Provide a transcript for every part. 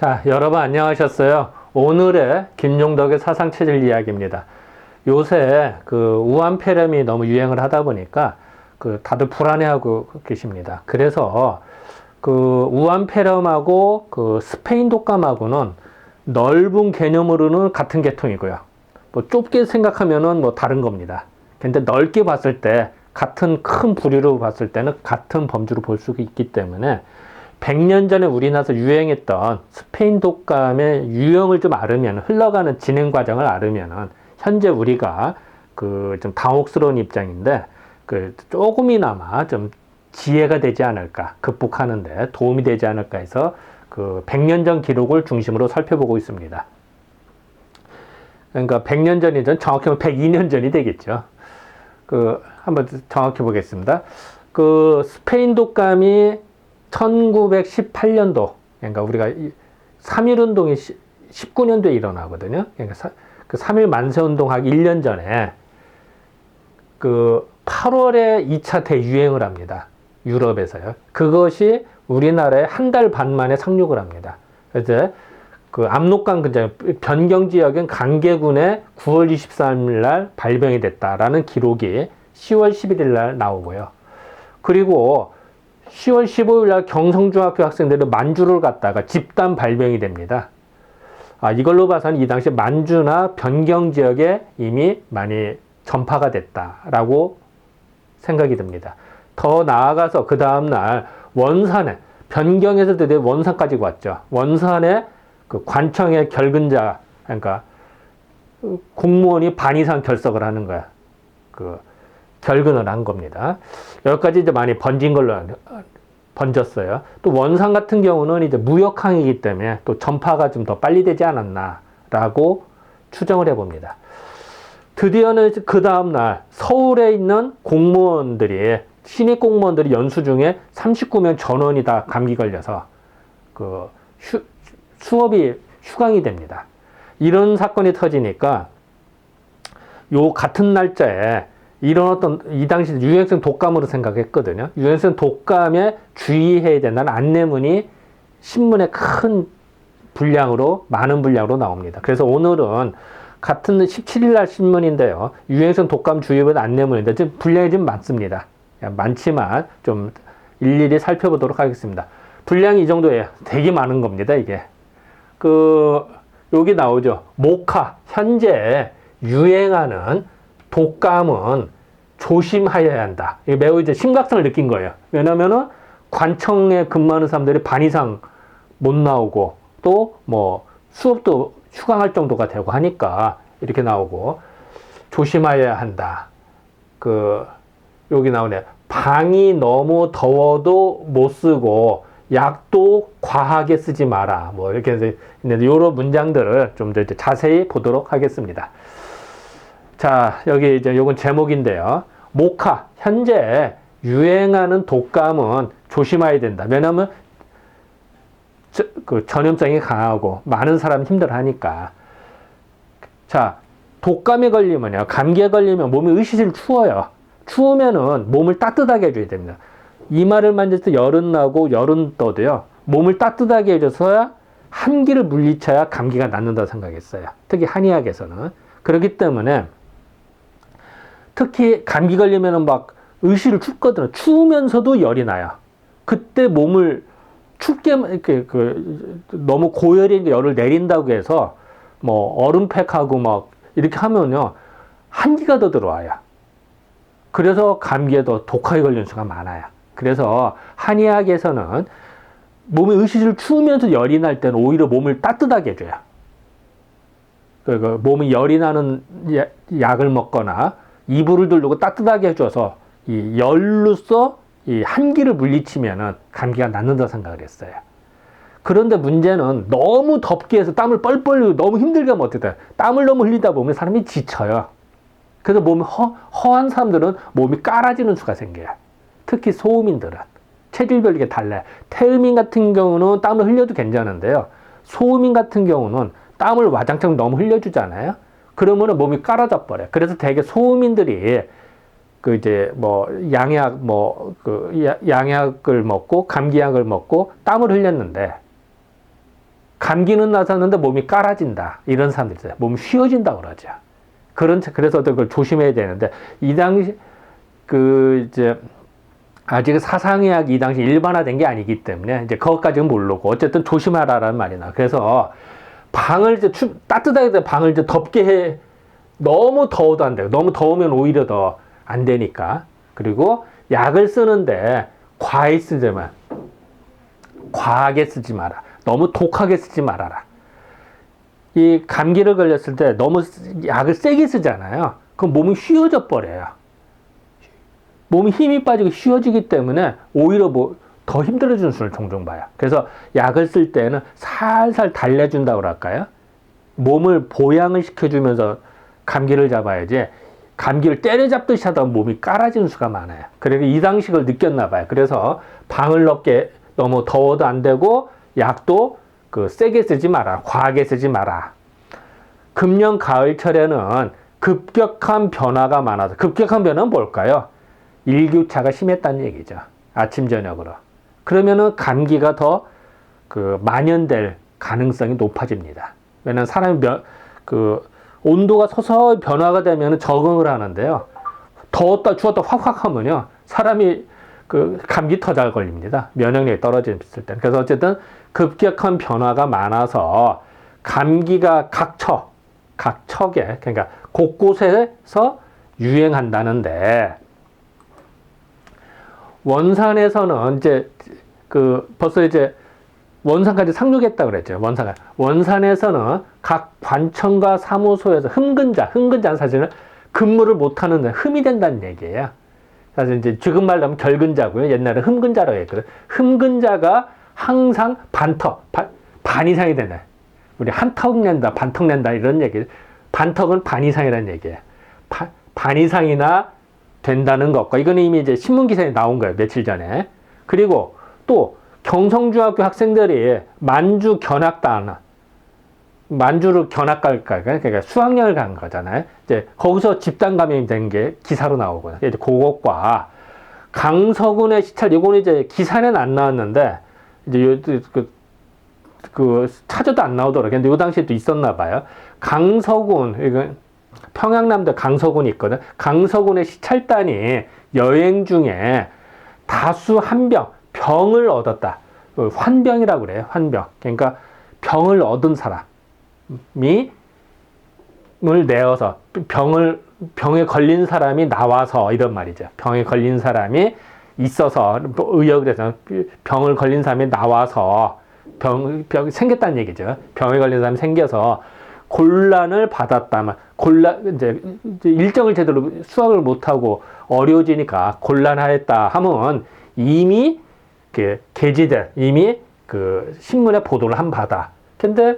자, 여러분 안녕하셨어요? 오늘의 김용덕의 사상체질 이야기입니다. 요새 우한폐렴이 너무 유행을 하다 보니까 다들 불안해하고 계십니다. 그래서 우한폐렴하고 스페인 독감하고는 넓은 개념으로는 같은 계통이고요. 뭐 좁게 생각하면은 뭐 다른 겁니다. 근데 넓게 봤을 때 같은 큰 부류로 봤을 때는 같은 범주로 볼 수 있기 때문에 100년 전에 우리나라에서 유행했던 스페인 독감의 유형을 좀 알으면, 흘러가는 진행 과정을 알으면은 현재 우리가 좀 당혹스러운 입장인데 조금이나마 좀 지혜가 되지 않을까, 극복하는데 도움이 되지 않을까 해서 100년 전 기록을 중심으로 살펴보고 있습니다. 그러니까 100년 전이든 정확히 하면 102년 전이 되겠죠. 한번 정확히 보겠습니다. 스페인 독감이 1918년도, 그러니까 우리가 3.1운동이 19년도에 일어나거든요. 그러니까 3.1 만세운동하기 1년 전에 8월에 2차 대유행을 합니다. 유럽에서요. 그것이 우리나라에 한 달 반 만에 상륙을 합니다. 그래서 압록강 근처 변경 지역인 강계군에 9월 23일 날 발병이 됐다라는 기록이 10월 11일 날 나오고요. 그리고 10월 15일 날 경성중학교 학생들은 만주를 갔다가 집단 발병이 됩니다. 이걸로 봐서는 이 당시 만주나 변경 지역에 이미 많이 전파가 됐다라고 생각이 듭니다. 더 나아가서 그 다음날 원산에, 변경에서 드디어 원산까지 왔죠. 원산에 관청의 결근자, 그러니까 공무원이 반 이상 결석을 하는 거야. 결근을 한 겁니다. 여기까지 이제 많이 번졌어요. 또 원산 같은 경우는 이제 무역항이기 때문에 또 전파가 좀 더 빨리 되지 않았나라고 추정을 해봅니다. 드디어는 그 다음날 서울에 있는 공무원들이, 신입 공무원들이 연수 중에 39명 전원이 다 감기 걸려서 수업이 휴강이 됩니다. 이런 사건이 터지니까 요 같은 날짜에 일어났던, 이 당시 유행성 독감으로 생각했거든요. 유행성 독감에 주의해야 된다는 안내문이 신문에 많은 분량으로 나옵니다. 그래서 오늘은 같은 17일 날 신문인데요. 유행성 독감 주의보 안내문인데 지금 분량이 좀 많습니다. 많지만 좀 일일이 살펴보도록 하겠습니다. 분량이 이 정도예요. 되게 많은 겁니다, 이게. 여기 나오죠. 모카. 현재 유행하는 독감은 조심하여야 한다. 이게 매우 이제 심각성을 느낀 거예요. 왜냐면은 관청에 근무하는 사람들이 반 이상 못 나오고 또 뭐 수업도 휴강할 정도가 되고 하니까 이렇게 나오고, 조심하여야 한다. 여기 나오네. 방이 너무 더워도 못 쓰고 약도 과하게 쓰지 마라. 뭐 이렇게 해서 있는데, 요런 문장들을 좀 더 이제 자세히 보도록 하겠습니다. 자, 여기 이제 요건 제목인데요. 모카. 현재 유행하는 독감은 조심해야 된다. 왜냐면 전염성이 강하고 많은 사람이 힘들어하니까. 자, 독감에 걸리면요, 감기에 걸리면 몸이 으시실 추워요. 추우면은 몸을 따뜻하게 해줘야 됩니다. 이마를 만질 때 열은 나고 열은 떠도요, 몸을 따뜻하게 해줘서야 한기를 물리쳐야 감기가 낫는다고 생각했어요. 특히 한의학에서는. 그렇기 때문에 특히 감기 걸리면은 막 의시를 춥거든요. 추우면서도 열이 나요. 그때 몸을 춥게, 너무 고열인 열을 내린다고 해서 뭐 얼음팩하고 막 이렇게 하면요, 한기가 더 들어와요. 그래서 감기에 더 독하게 걸리는 수가 많아요. 그래서 한의학에서는 몸이 으시실 추우면서 열이 날 때는 오히려 몸을 따뜻하게 해줘요. 몸이 열이 나는 약을 먹거나 이불을 두르고 따뜻하게 해줘서 이 열로써 이 한기를 물리치면은 감기가 낫는다 생각을 했어요. 그런데 문제는 너무 덥게 해서 땀을 뻘뻘 흘리고 너무 힘들게 하면 어떻게 돼요? 땀을 너무 흘리다 보면 사람이 지쳐요. 그래서 몸이 허한 사람들은 몸이 깔아지는 수가 생겨요. 특히 소음인들은 체질별로 이게 달라요. 태음인 같은 경우는 땀을 흘려도 괜찮은데요, 소음인 같은 경우는 땀을 와장창 너무 흘려주잖아요. 그러면은 몸이 깔아져 버려요. 그래서 되게 소음인들이 양약을 먹고 감기약을 먹고 땀을 흘렸는데, 감기는 나섰는데 몸이 깔아진다. 이런 사람들 있어요. 몸이 쉬어진다 그러죠. 그래서 그걸 조심해야 되는데, 이 당시, 이제, 아직 사상의학이 이 당시 일반화된 게 아니기 때문에, 이제 그것까지는 모르고, 어쨌든 조심하라라는 말이 나. 그래서, 방을 이제 따뜻하게 방을 이제 덥게 해, 너무 더워도 안 돼요. 너무 더우면 오히려 더 안 되니까. 그리고 약을 쓰는데, 과하게 쓰지 마라. 너무 독하게 쓰지 말아라. 이 감기를 걸렸을 때 너무 약을 세게 쓰잖아요. 그럼 몸이 쉬어져 버려요. 몸이 힘이 빠지고 쉬어지기 때문에 오히려 더 힘들어지는 수를 종종 봐요. 그래서 약을 쓸 때는 살살 달래준다고 할까요? 몸을 보양을 시켜주면서 감기를 잡아야지, 감기를 때려잡듯이 하다 보면 몸이 깔아지는 수가 많아요. 그래서 이상식을 느꼈나 봐요. 그래서 방을 넓게 너무 더워도 안 되고, 약도 세게 쓰지 마라. 과하게 쓰지 마라. 금년 가을철에는 급격한 변화가 많아서, 급격한 변화는 뭘까요? 일교차가 심했다는 얘기죠. 아침, 저녁으로. 그러면은 감기가 더 만연될 가능성이 높아집니다. 왜냐면 사람이 온도가 서서히 변화가 되면 적응을 하는데요. 더웠다 추웠다 확확 하면요, 사람이 감기 더 잘 걸립니다. 면역력이 떨어졌을 때. 그래서 어쨌든 급격한 변화가 많아서 감기가 각척에, 그러니까 곳곳에서 유행한다는데, 원산에서는 이제 벌써 이제 원산까지 상륙했다 그랬죠. 원산에서는 각 관청과 사무소에서 흠근자는 사실은 근무를 못하는 흠이 된다는 얘기예요. 사실 이제 지금 말로 하면 결근자고요. 옛날에 흠근자라고 했거든. 흠근자가 항상 반 이상이 된다. 우리 한턱 낸다, 반턱 낸다 이런 얘기. 반턱은 반 이상이라는 얘기예요. 반 이상이나 된다는 것과, 이거는 이미 이제 신문 기사에 나온 거예요. 며칠 전에. 그리고 또 경성중학교 학생들이 만주를 그러니까 수학여행을 간 거잖아요. 이제 거기서 집단 감염이 된 게 기사로 나오고요. 이제 그것과 강서군의 시찰, 이거는 이제 기사에는 안 나왔는데, 이제 찾아도 안 나오더라고요. 근데 요 당시에 또 있었나 봐요. 강서군, 이건 평양남도 강서군이 있거든. 강서군의 시찰단이 여행 중에 다수 병을 얻었다. 환병이라고 그래요. 환병. 그러니까 병을 얻은 사람을 내어서 병에 걸린 사람이 나와서, 이런 말이죠. 병에 걸린 사람이 있어서, 의역을 해서 병을 걸린 사람이 나와서 병 생겼다는 얘기죠. 병에 걸린 사람이 생겨서 곤란을 받았다만, 이제 일정을 제대로 수학을 못하고 어려워지니까 곤란하였다 하면 이미 이미 신문에 보도를 한 바다. 근데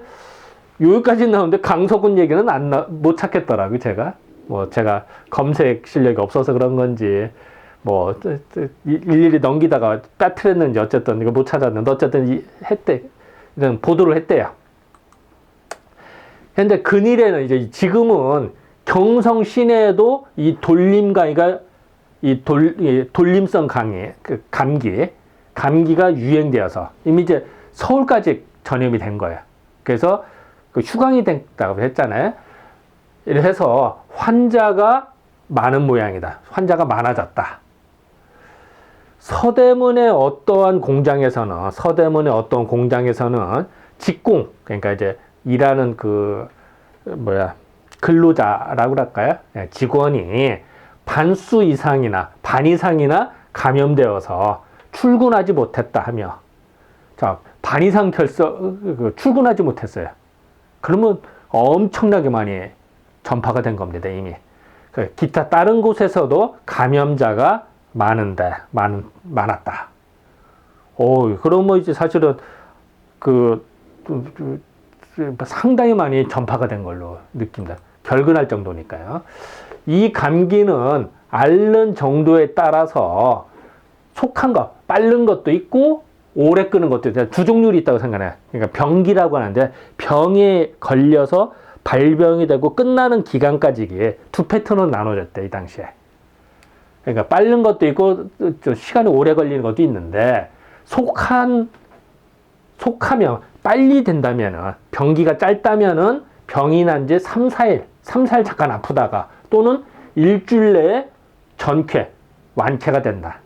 여기까지 나오는데 강서군 얘기는 못 찾겠더라고요, 제가. 제가 검색 실력이 없어서 그런 건지, 일일이 넘기다가 빠뜨렸는지, 어쨌든 이거 못 찾았는데, 어쨌든 이런 보도를 했대요. 근데 근일에는 이제 지금은 경성 시내에도 이 돌림강이가, 돌림성 감기가 유행되어서 이미 이제 서울까지 전염이 된 거예요. 그래서 휴강이 됐다고 했잖아요. 이래서 환자가 많은 모양이다. 환자가 많아졌다. 서대문의 어떠한 공장에서는 직공, 그러니까 이제 일하는 근로자라고 할까요? 직원이 반 이상이나 감염되어서 출근하지 못했다 하며, 반 이상 출근하지 못했어요. 그러면 엄청나게 많이 전파가 된 겁니다, 이미. 기타 다른 곳에서도 감염자가 많았다. 그러면 이제 사실은 상당히 많이 전파가 된 걸로 느낍니다. 결근할 정도니까요. 이 감기는 앓는 정도에 따라서 속한 것, 빠른 것도 있고 오래 끄는 것도 있어요. 두 종류로 있다고 생각해요. 그러니까 병기라고 하는데, 병에 걸려서 발병이 되고 끝나는 기간까지 두 패턴으로 나눠졌대, 이 당시에. 그러니까 빠른 것도 있고 좀 시간이 오래 걸리는 것도 있는데, 속한 속하면 빨리 된다면은 병기가 짧다면은 병이 난 지 3, 4일 잠깐 아프다가 또는 일주일 내에 전쾌, 완쾌가 된다.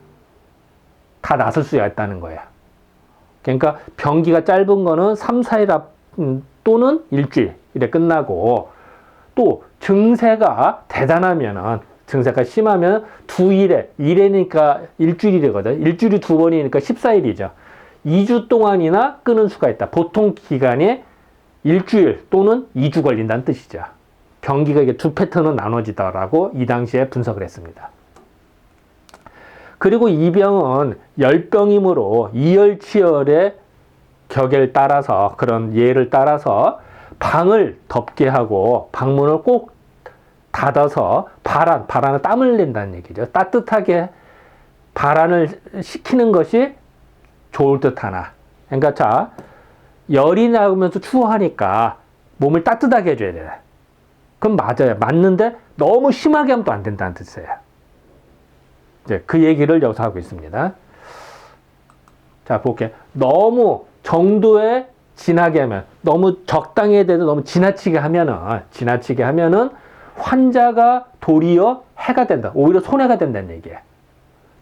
다 나설 수가 있다는 거예요. 그러니까 병기가 짧은 거는 3, 4일 또는 일주일 이래 끝나고 또 증세가 대단하면은 증세가 심하면 2일에 1회니까 일주일이거든. 일주일이 2번이니까 14일이죠. 2주 동안이나 끊을 수가 있다. 보통 기간이 일주일 또는 2주 걸린다는 뜻이죠. 병기가 이게 두 패턴으로 나눠지더라고 이 당시에 분석을 했습니다. 그리고 이 병은 열병이므로 이열치열의 격을 따라서 그런 예를 따라서 방을 덮게 하고 방문을 꼭 닫아서 발안은 땀을 낸다는 얘기죠. 따뜻하게 발안을 시키는 것이 좋을 듯 하나. 그러니까 자, 열이 나면서 추워하니까 몸을 따뜻하게 해줘야 돼. 그럼 맞아요. 맞는데 너무 심하게 하면 또 안 된다는 뜻이에요. 이제 그 얘기를 여기서 하고 있습니다. 자, 볼게요. 너무 정도에 진하게 하면, 너무 적당히 해야 되도 너무 지나치게 하면은 환자가 도리어 해가 된다. 오히려 손해가 된다는 얘기예요.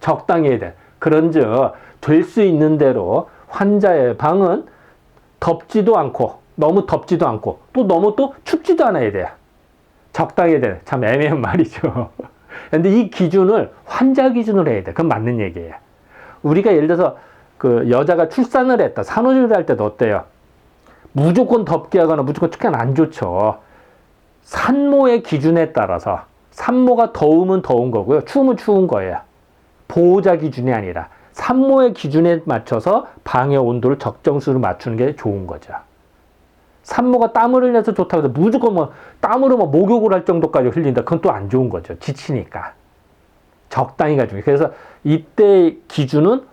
적당히 해야 돼. 그런즉 될 수 있는 대로 환자의 방은 덥지도 않고 너무 덥지도 않고 또 너무 또 춥지도 않아야 돼요. 적당히 해야 돼. 참 애매한 말이죠. 근데 이 기준을 환자 기준으로 해야 돼. 그건 맞는 얘기예요. 우리가 예를 들어서 그 여자가 출산을 했다. 산후조리를 할 때도 어때요? 무조건 덥게 하거나 무조건 춥게 하면 안 좋죠. 산모의 기준에 따라서 산모가 더우면 더운 거고요. 추우면 추운 거예요. 보호자 기준이 아니라 산모의 기준에 맞춰서 방의 온도를 적정수로 맞추는 게 좋은 거죠. 산모가 땀을 흘려서 좋다고 해서 무조건 뭐 땀으로 뭐 목욕을 할 정도까지 흘린다. 그건 또 안 좋은 거죠. 지치니까. 적당히 가지고. 그래서 이때 기준은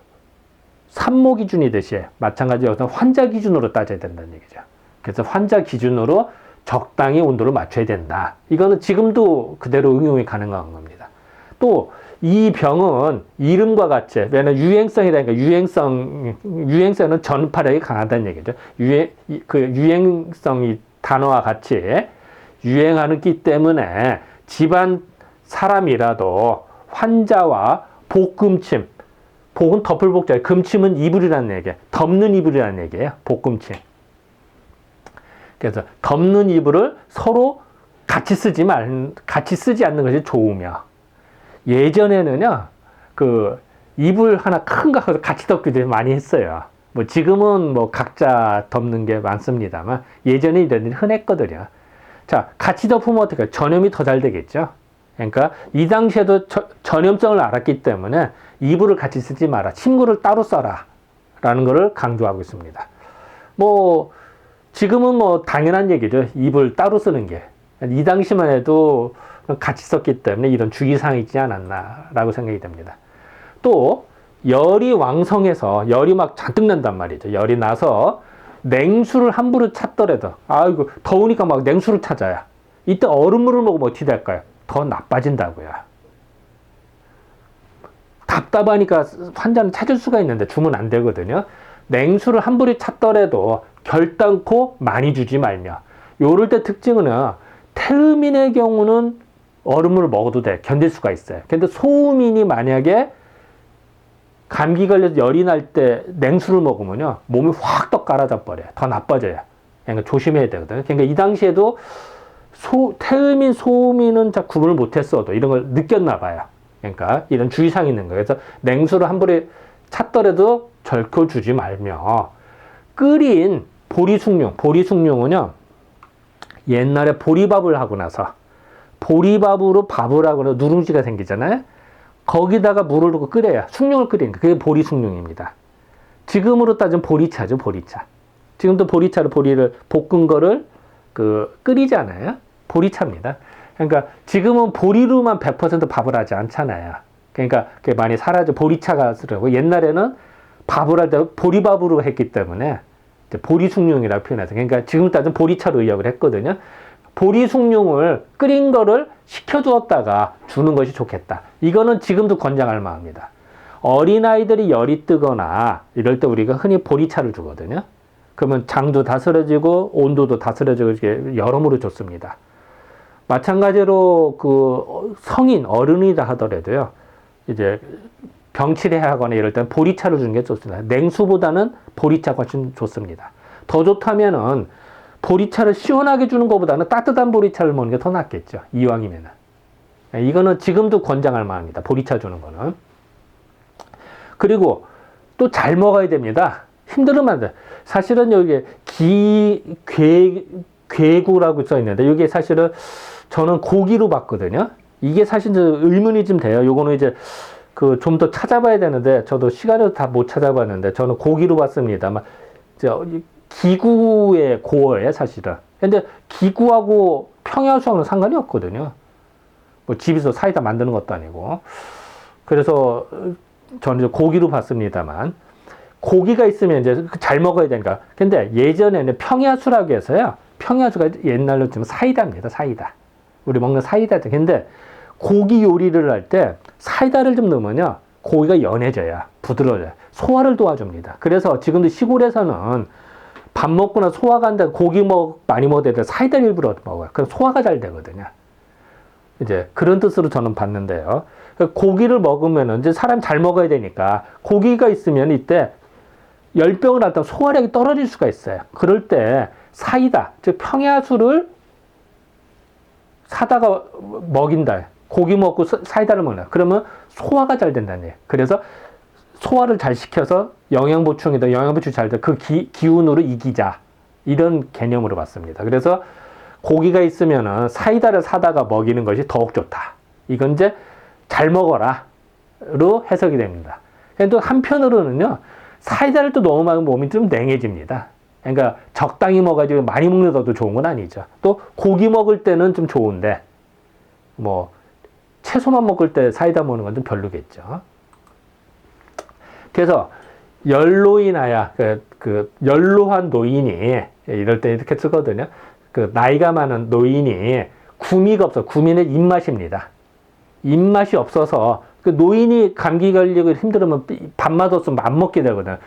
산모 기준이듯이 마찬가지로 여기서 환자 기준으로 따져야 된다는 얘기죠. 그래서 환자 기준으로 적당히 온도를 맞춰야 된다. 이거는 지금도 그대로 응용이 가능한 겁니다. 또 이 병은 이름과 같이, 왜냐면 유행성이라니까 유행성은 전파력이 강하다는 얘기죠. 유행성이 단어와 같이 유행하는 기 때문에 집안 사람이라도 환자와 복금침, 복은 덮을복자, 금침은 이불이라는 얘기예요. 덮는 이불이라는 얘기예요. 복금침. 그래서 덮는 이불을 서로 같이 쓰지 않는 것이 좋으며, 예전에는요, 그 이불 하나 큰 거 같이 덮기도 많이 했어요. 뭐 지금은 뭐 각자 덮는 게 많습니다만 예전에 이런 일이 흔했거든요. 자, 같이 덮으면 어떡해요? 전염이 더 잘 되겠죠. 그러니까 이 당시에도 전염성을 알았기 때문에 이불을 같이 쓰지 마라. 침구를 따로 써라. 라는 것을 강조하고 있습니다. 뭐 지금은 뭐 당연한 얘기죠. 이불 따로 쓰는 게. 이 당시만 해도 같이 썼기 때문에 이런 주의사항이 있지 않았나라고 생각이 됩니다. 또 열이 왕성해서 열이 막 잔뜩 난단 말이죠. 열이 나서 냉수를 함부로 찾더라도 아이고 더우니까 막 냉수를 찾아요. 이때 얼음물을 먹으면 어떻게 될까요? 더 나빠진다고요. 답답하니까 환자는 찾을 수가 있는데 주면 안 되거든요. 냉수를 함부로 찾더라도 결단코 많이 주지 말며, 요럴 때 특징은 태음인의 경우는 얼음물을 먹어도 돼. 견딜 수가 있어요. 근데 소음인이 만약에 감기 걸려서 열이 날 때 냉수를 먹으면요, 몸이 확 더 깔아져 버려요. 더 나빠져요. 그러니까 조심해야 되거든요. 그러니까 이 당시에도 태음인, 소음인은 잘 구분을 못했어도 이런 걸 느꼈나 봐요. 그러니까 이런 주의사항이 있는 거예요. 그래서 냉수를 한 번에 찾더라도 절코 주지 말며, 끓인 보리숙룡은요, 옛날에 보리밥을 하고 나서 보리밥으로 밥을 하거나 누룽지가 생기잖아요. 거기다가 물을 넣고 끓여야 숭늉을 끓이는 거. 그게 보리숭늉입니다. 지금으로 따지면 보리차죠, 보리차. 지금도 보리차로 보리를 볶은 거를 끓이잖아요. 보리차입니다. 그러니까 지금은 보리로만 100% 밥을 하지 않잖아요. 그러니까 그게 많이 사라져 보리차가 쓰려고. 옛날에는 밥을 할 때 보리밥으로 했기 때문에 보리숭늉이라고 표현해서, 그러니까 지금 따지면 보리차로 의역을 했거든요. 보리숭늉을 끓인 거를 식혀두었다가 주는 것이 좋겠다. 이거는 지금도 권장할 만합니다. 어린아이들이 열이 뜨거나 이럴 때 우리가 흔히 보리차를 주거든요. 그러면 장도 다스려지고 온도도 다스려지고 이렇게 여러모로 좋습니다. 마찬가지로 그 성인 어른이다 하더라도요. 이제 병치레 하거나 이럴 때는 보리차를 주는 게 좋습니다. 냉수보다는 보리차가 훨씬 좋습니다. 더 좋다면은 보리차를 시원하게 주는 것보다는 따뜻한 보리차를 먹는 게 더 낫겠죠. 이왕이면은. 이거는 지금도 권장할 만합니다. 보리차 주는 거는. 그리고 또 잘 먹어야 됩니다. 힘들으면 안 돼. 사실은 여기 괴구라고 써 있는데 이게 사실은 저는 고기로 봤거든요. 이게 사실 의문이 좀 돼요. 요거는 이제 그 좀 더 찾아봐야 되는데 저도 시간을 다 못 찾아봤는데 저는 고기로 봤습니다만 기구의 고어예요, 사실은. 근데 기구하고 평야수하고는 상관이 없거든요. 뭐 집에서 사이다 만드는 것도 아니고. 그래서 저는 고기로 봤습니다만 고기가 있으면 이제 잘 먹어야 되니까. 근데 예전에는 평야수라고 해서요. 평야수가 옛날로 좀 사이다입니다, 사이다. 우리 먹는 사이다. 근데 고기 요리를 할 때 사이다를 좀 넣으면요. 고기가 연해져요. 부드러워져요. 소화를 도와줍니다. 그래서 지금도 시골에서는 밥 먹거나 소화가 안 돼, 고기 많이 먹어야 돼. 사이다를 일부러 먹어요. 그럼 소화가 잘 되거든요. 이제 그런 뜻으로 저는 봤는데요. 고기를 먹으면 이제 사람 잘 먹어야 되니까 고기가 있으면 이때 열병을 하다 소화력이 떨어질 수가 있어요. 그럴 때 사이다, 즉 평야수를 사다가 먹인다. 고기 먹고 사이다를 먹는다. 그러면 소화가 잘 된다는 얘기예요. 그래서 소화를 잘 시켜서 영양 보충이다. 영양 보충이 잘 돼. 그 기운으로 이기자. 이런 개념으로 봤습니다. 그래서 고기가 있으면은 사이다를 사다가 먹이는 것이 더욱 좋다. 이건 이제 잘 먹어라로 해석이 됩니다. 또 한편으로는요, 사이다를 또 너무 먹으면 몸이 좀 냉해집니다. 그러니까 적당히 먹어가지고 많이 먹는 것도 좋은 건 아니죠. 또 고기 먹을 때는 좀 좋은데, 뭐, 채소만 먹을 때 사이다 먹는 건 좀 별로겠죠. 그래서 연로인하야, 연로한 노인이, 이럴 때 이렇게 쓰거든요. 그 나이가 많은 노인이 구미가 없어. 구미는 입맛입니다. 입맛이 없어서 그 노인이 감기 걸리고 힘들으면 밥맛 없으면 안 먹게 되거든.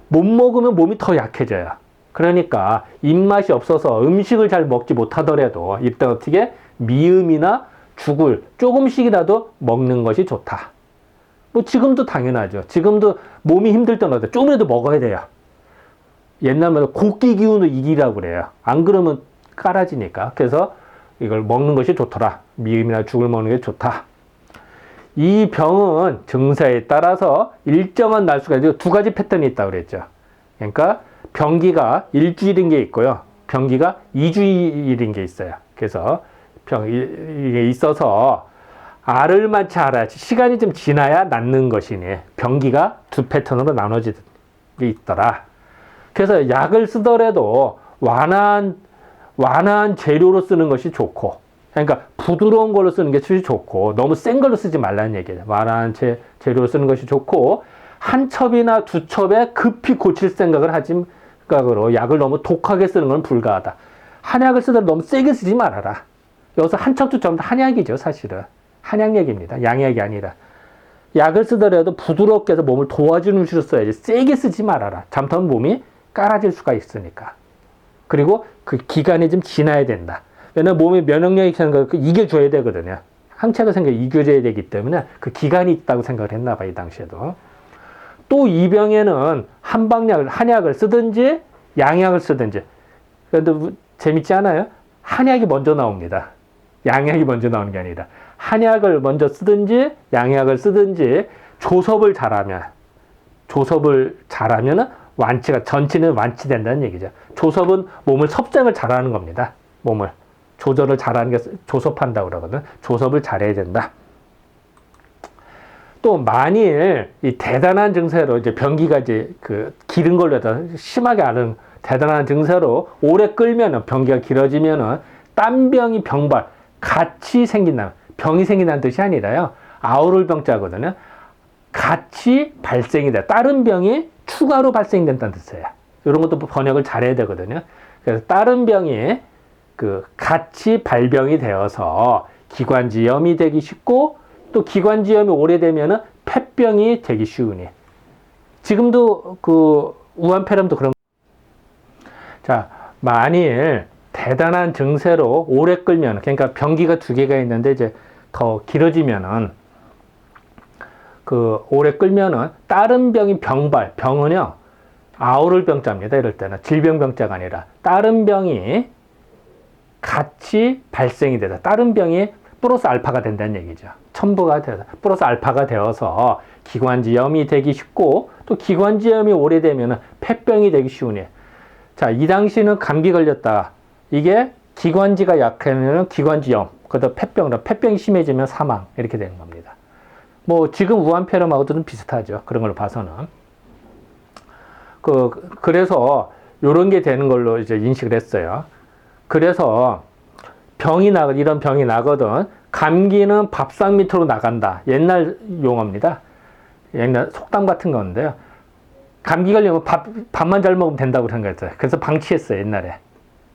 못 먹으면 몸이 더 약해져요. 그러니까 입맛이 없어서 음식을 잘 먹지 못하더라도 이때 어떻게 미음이나 죽을 조금씩이라도 먹는 것이 좋다. 뭐 지금도 당연하죠. 지금도 몸이 힘들 때는 어때? 조금이라도 먹어야 돼요. 옛날에 곡기 기운을 이기라고 그래요. 안 그러면 깔아지니까. 그래서 이걸 먹는 것이 좋더라. 미음이나 죽을 먹는 게 좋다. 이 병은 증세에 따라서 일정한 날수가 있고 두 가지 패턴이 있다고 그랬죠. 그러니까 병기가 일주일인 게 있고요. 병기가 2주일인 게 있어요. 그래서 이게 있어서 알을 많지 알아야지 시간이 좀 지나야 낫는 것이니 병기가 두 패턴으로 나눠지게 있더라. 그래서 약을 쓰더라도 완화한 재료로 쓰는 것이 좋고, 그러니까 부드러운 걸로 쓰는 게 좋고, 너무 센 걸로 쓰지 말라는 얘기예요. 완화한 재료로 쓰는 것이 좋고, 한 첩이나 두 첩에 급히 고칠 생각을 하지, 생각으로 약을 너무 독하게 쓰는 건 불가하다. 한약을 쓰더라도 너무 세게 쓰지 말아라. 여기서 한 첩, 두 첩은 한약이죠, 사실은. 한약 얘기입니다. 양약이 아니라. 약을 쓰더라도 부드럽게 해서 몸을 도와주는 식으로 써야지. 세게 쓰지 말아라. 잘못하면 몸이 깔아질 수가 있으니까. 그리고 그 기간이 좀 지나야 된다. 왜냐면 몸의 면역력이 생각 이겨줘야 되거든요. 항체가 이겨줘야 되기 때문에 그 기간이 있다고 생각을 했나 봐, 이 당시에도. 또 이 병에는 한약을 쓰든지 양약을 쓰든지. 그래도 재밌지 않아요? 한약이 먼저 나옵니다. 양약이 먼저 나오는 게 아니라. 한약을 먼저 쓰든지 양약을 쓰든지 조섭을 잘하면 전치는 완치된다는 얘기죠. 조섭은 몸을 섭생을 잘하는 겁니다. 몸을 조절을 잘하는 게 조섭한다고 그러거든. 조섭을 잘해야 된다. 또 만일 이 대단한 증세로 이제 병기가 이제 기른 걸로 해서 심하게 앓은 대단한 증세로 오래 끌면은 병기가 길어지면은 땀병이 병발 같이 생긴다. 병이 생긴다는 뜻이 아니라요. 아우를 병자거든요. 같이 발생이 돼. 다른 병이 추가로 발생된다는 뜻이에요. 이런 것도 번역을 잘해야 되거든요. 그래서 다른 병이 같이 발병이 되어서 기관지염이 되기 쉽고 또 기관지염이 오래되면은 폐병이 되기 쉬우니. 지금도 우한폐렴도 그런. 자, 만일 대단한 증세로 오래 끌면, 그러니까 병기가 두 개가 있는데 이제 더 길어지면은, 오래 끌면은 다른 병이 병은요, 아우를 병자입니다. 이럴 때는 질병병자가 아니라 다른 병이 같이 발생이 되다. 다른 병이 플러스 알파가 된다는 얘기죠. 첨부가 돼서 플러스 알파가 되어서 기관지염이 되기 쉽고, 또 기관지염이 오래되면 폐병이 되기 쉬우니. 자, 이 당시는 감기 걸렸다. 이게 기관지가 약하면 기관지염, 그다음 폐병이 심해지면 사망, 이렇게 되는 겁니다. 뭐 지금 우한폐렴하고도 좀 비슷하죠. 그런 걸로 봐서는. 그래서 요런 게 되는 걸로 이제 인식을 했어요. 그래서 이런 병이 나거든. 감기는 밥상 밑으로 나간다. 옛날 용어입니다. 옛날 속담 같은 건데요. 감기 걸리면 밥만 잘 먹으면 된다고 생각했어요. 그래서 방치했어요, 옛날에.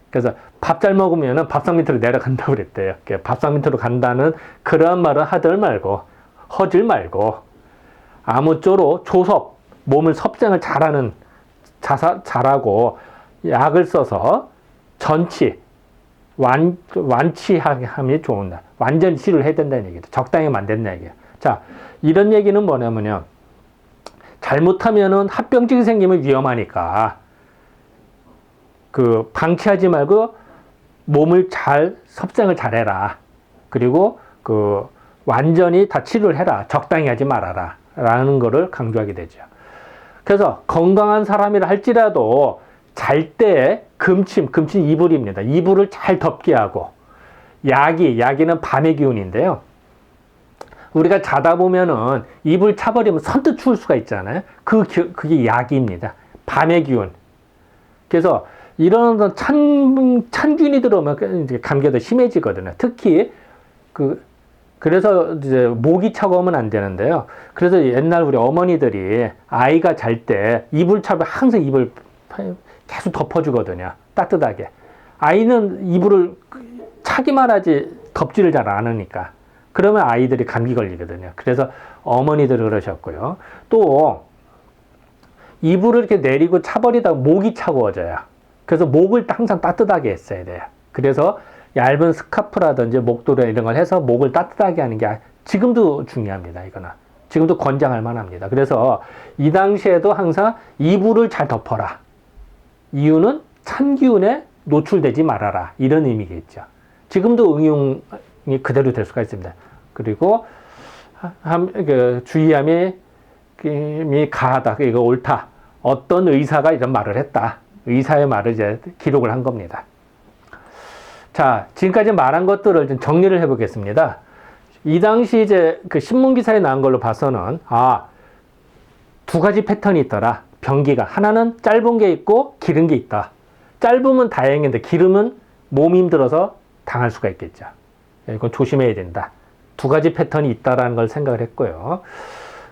그래서 밥 잘 먹으면 밥상 밑으로 내려간다고 그랬대요. 밥상 밑으로 간다는 그런 말을 하들 말고, 허질 말고, 아무쪼록 몸을 섭생을 잘하고, 약을 써서 완치함이 좋은다. 완전히 치료를 해야 된다는 얘기죠. 적당히 하면 안 된다는 얘기예요. 자, 이런 얘기는 뭐냐면요. 잘못하면은 합병증이 생기면 위험하니까, 방치하지 말고 몸을 섭생을 잘해라. 그리고 완전히 다 치료를 해라. 적당히 하지 말아라. 라는 거를 강조하게 되죠. 그래서 건강한 사람이라 할지라도 잘 때 금침 이불입니다. 이불을 잘 덮게 하고, 야기는 밤의 기운인데요. 우리가 자다 보면은 이불 차버리면 선뜻 추울 수가 있잖아요. 그게 야기입니다. 밤의 기운. 그래서 이런 찬균이 들어오면 이제 감기가 더 심해지거든요. 특히 그래서 이제 모기 차가우면 안 되는데요. 그래서 옛날 우리 어머니들이 아이가 잘 때 이불 차면 항상 이불 계속 덮어주거든요. 따뜻하게. 아이는 이불을 차기만 하지 덮지를 잘 않으니까. 그러면 아이들이 감기 걸리거든요. 그래서 어머니들이 그러셨고요. 또 이불을 이렇게 내리고 차버리다 목이 차가워져요. 그래서 목을 항상 따뜻하게 했어야 돼요. 그래서 얇은 스카프라든지 목도리 이런 걸 해서 목을 따뜻하게 하는 게 지금도 중요합니다. 이거는. 지금도 권장할 만합니다. 그래서 이 당시에도 항상 이불을 잘 덮어라. 이유는 찬기운에 노출되지 말아라. 이런 의미겠죠. 지금도 응용이 그대로 될 수가 있습니다. 그리고 주의함이 가하다. 이거 옳다. 어떤 의사가 이런 말을 했다. 의사의 말을 이제 기록을 한 겁니다. 자, 지금까지 말한 것들을 좀 정리를 해보겠습니다. 이 당시 이제 신문 기사에 나온 걸로 봐서는, 두 가지 패턴이 있더라. 병기가. 하나는 짧은 게 있고 길은 게 있다. 짧으면 다행인데 길으면 몸이 힘들어서 당할 수가 있겠죠. 이건 조심해야 된다. 두 가지 패턴이 있다라는 걸 생각을 했고요.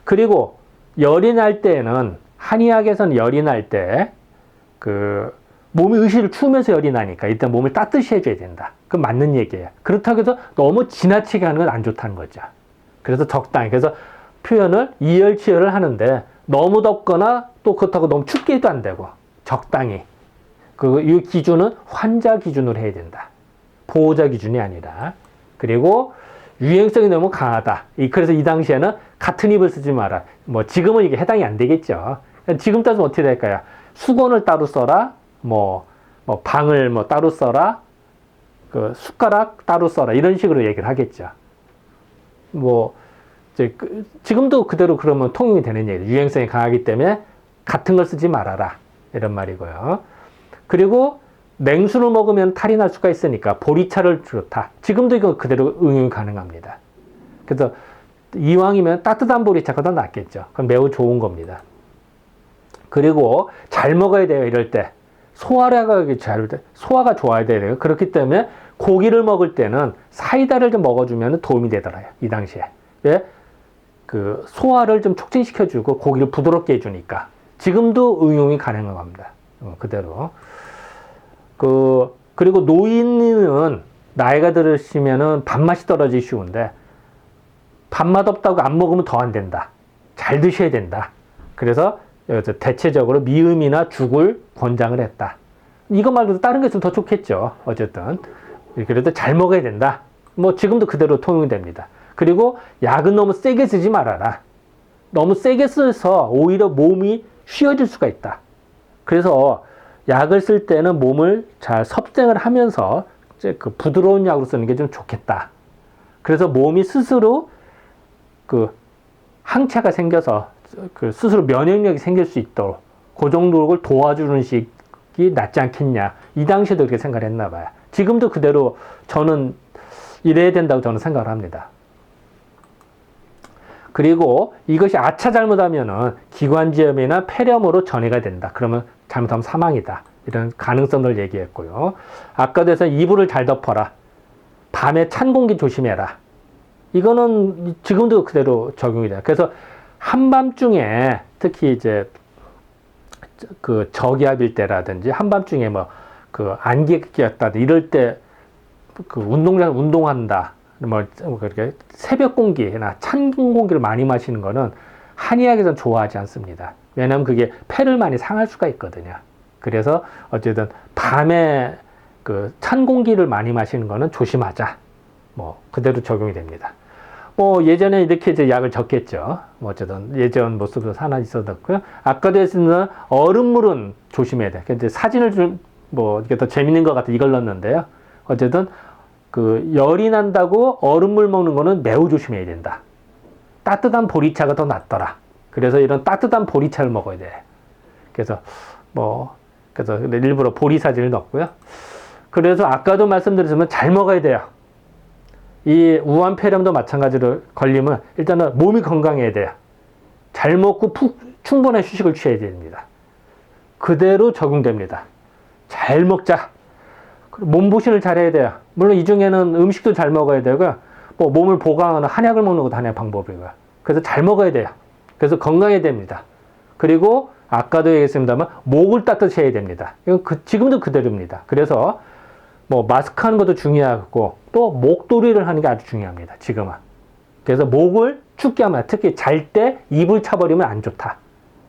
그리고 열이 날 때는, 한의학에서는 열이 날 때, 몸이 의식을 추우면서 열이 나니까 일단 몸을 따뜻히 해줘야 된다. 그건 맞는 얘기예요. 그렇다고 해서 너무 지나치게 하는 건 안 좋다는 거죠. 그래서 적당히. 그래서 표현을 이열치열을 하는데 너무 덥거나 또 그렇다고 너무 춥게도 안 되고 적당히. 이 기준은 환자 기준으로 해야 된다. 보호자 기준이 아니라. 그리고 유행성이 너무 강하다. 그래서 이 당시에는 같은 입을 쓰지 마라. 뭐 지금은 이게 해당이 안 되겠죠. 지금 따지면 어떻게 될까요? 수건을 따로 써라. 방을 따로 써라. 숟가락 따로 써라. 이런 식으로 얘기를 하겠죠. 지금도 그대로 그러면 통용이 되는 얘기죠. 유행성이 강하기 때문에 같은 걸 쓰지 말아라. 이런 말이고요. 그리고 냉수를 먹으면 탈이 날 수가 있으니까 보리차를 좋다. 지금도 이거 그대로 응용이 가능합니다. 그래서 이왕이면 따뜻한 보리차가 더 낫겠죠. 그건 매우 좋은 겁니다. 그리고 잘 먹어야 돼요. 이럴 때. 소화가 좋아야 돼요. 그렇기 때문에 고기를 먹을 때는 사이다를 좀 먹어주면 도움이 되더라고요. 이 당시에. 왜? 소화를 좀 촉진시켜주고 고기를 부드럽게 해주니까. 지금도 응용이 가능한 겁니다. 그대로. 그리고 노인은 나이가 들으시면은 밥맛이 떨어지기 쉬운데, 밥맛 없다고 안 먹으면 더 안 된다. 잘 드셔야 된다. 그래서 대체적으로 미음이나 죽을 권장을 했다. 이거 말고도 다른 게 있으면 더 좋겠죠. 어쨌든. 그래도 잘 먹어야 된다. 뭐 지금도 그대로 통용이 됩니다. 그리고 약은 너무 세게 쓰지 말아라. 너무 세게 써서 오히려 몸이 쉬어질 수가 있다. 그래서 약을 쓸 때는 몸을 잘 섭생을 하면서 이제 그 부드러운 약으로 쓰는 게 좀 좋겠다. 그래서 몸이 스스로 그 항체가 생겨서 그 스스로 면역력이 생길 수 있도록 그 정도를 도와주는 식이 낫지 않겠냐. 이 당시에도 그렇게 생각을 했나 봐요. 지금도 그대로 저는 이래야 된다고 저는 생각을 합니다. 그리고 이것이 아차 잘못하면은 기관지염이나 폐렴으로 전이가 된다. 그러면 잘못하면 사망이다. 이런 가능성을 얘기했고요. 아까도 해서 이불을 잘 덮어라. 밤에 찬 공기 조심해라. 이거는 지금도 그대로 적용이 돼요. 그래서 한밤중에 특히 이제 그 저기압일 때라든지 한밤중에 뭐 그 안개 꼈다 이럴 때 그 운동한다. 뭐 그렇게 새벽 공기나 찬 공기를 많이 마시는 거는 한의학에서는 좋아하지 않습니다. 왜냐하면 그게 폐를 많이 상할 수가 있거든요. 그래서 어쨌든 밤에 그 찬 공기를 많이 마시는 거는 조심하자. 뭐 그대로 적용이 됩니다. 뭐 예전에 이렇게 이제 약을 적겠죠. 뭐 어쨌든 예전 모습도 하나 있었고요. 아까도 했으면 얼음물은 조심해야 돼. 이제 사진을 좀 뭐 이게 더 재밌는 것 같아 이걸 넣었는데요. 어쨌든 그 열이 난다고 얼음물 먹는 거는 매우 조심해야 된다. 따뜻한 보리차가 더 낫더라. 그래서 이런 따뜻한 보리차를 먹어야 돼. 그래서 일부러 보리 사진을 넣었고요. 그래서 아까도 말씀드렸지만 잘 먹어야 돼요. 이 우한폐렴도 마찬가지로 걸리면 일단은 몸이 건강해야 돼요. 잘 먹고 충분한 휴식을 취해야 됩니다. 그대로 적용됩니다. 잘 먹자. 몸보신을 잘해야 돼요. 물론 이 중에는 음식도 잘 먹어야 되고요. 뭐 몸을 보강하는 한약을 먹는 것도 하나의 방법이고요. 그래서 잘 먹어야 돼요. 그래서 건강해야 됩니다. 그리고 아까도 얘기했습니다만 목을 따뜻해야 됩니다. 이건 지금도 그대로입니다. 그래서 뭐 마스크 하는 것도 중요하고 또 목도리를 하는 게 아주 중요합니다. 지금은. 그래서 목을 춥게 하면 특히 잘 때 입을 차버리면 안 좋다.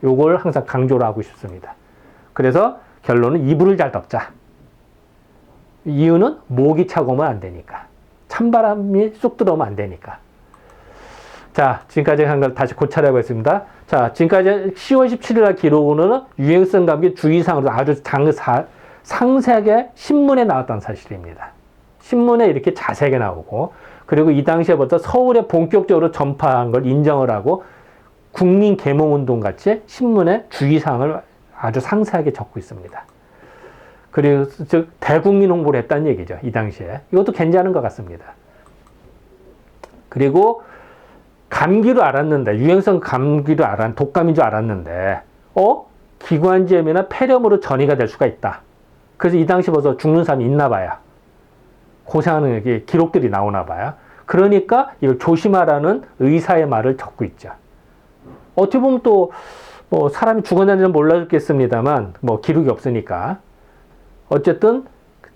요걸 항상 강조를 하고 싶습니다. 그래서 결론은 이불을 잘 덮자. 이유는 목이 차고 오면 안 되니까. 찬바람이 쏙 들어오면 안 되니까. 자, 지금까지 한 걸 다시 고찰해 보겠습니다. 자, 지금까지 10월 17일 날 기록으로는 유행성 감기 주의사항으로 아주 상세하게 신문에 나왔던 사실입니다. 신문에 이렇게 자세하게 나오고, 그리고 이 당시에부터 서울에 본격적으로 전파한 걸 인정을 하고 국민 계몽운동 같이 신문에 주의사항을 아주 상세하게 적고 있습니다. 그리고 즉 대국민 홍보를 했다는 얘기죠. 이 당시에. 이것도 괜찮은 것 같습니다. 그리고 감기로 알았는데, 유행성 감기로 독감인 줄 알았는데 기관지염이나 폐렴으로 전이가 될 수가 있다. 그래서 이 당시 벌써 죽는 사람이 있나 봐요. 고생하는 게 기록들이 나오나 봐요. 그러니까 이걸 조심하라는 의사의 말을 적고 있죠. 어떻게 보면 또 뭐 사람이 죽었는지는 몰랐겠습니다만 뭐 기록이 없으니까 어쨌든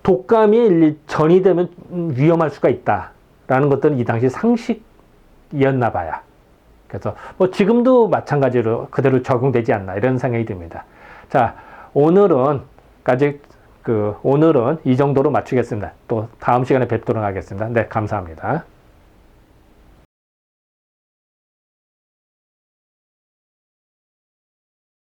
독감이 전이 되면 위험할 수가 있다라는 것들은 이 당시 상식이었나 봐요. 그래서 뭐 지금도 마찬가지로 그대로 적용되지 않나 이런 생각이 듭니다. 자, 오늘은 이 정도로 마치겠습니다. 또 다음 시간에 뵙도록 하겠습니다. 네, 감사합니다.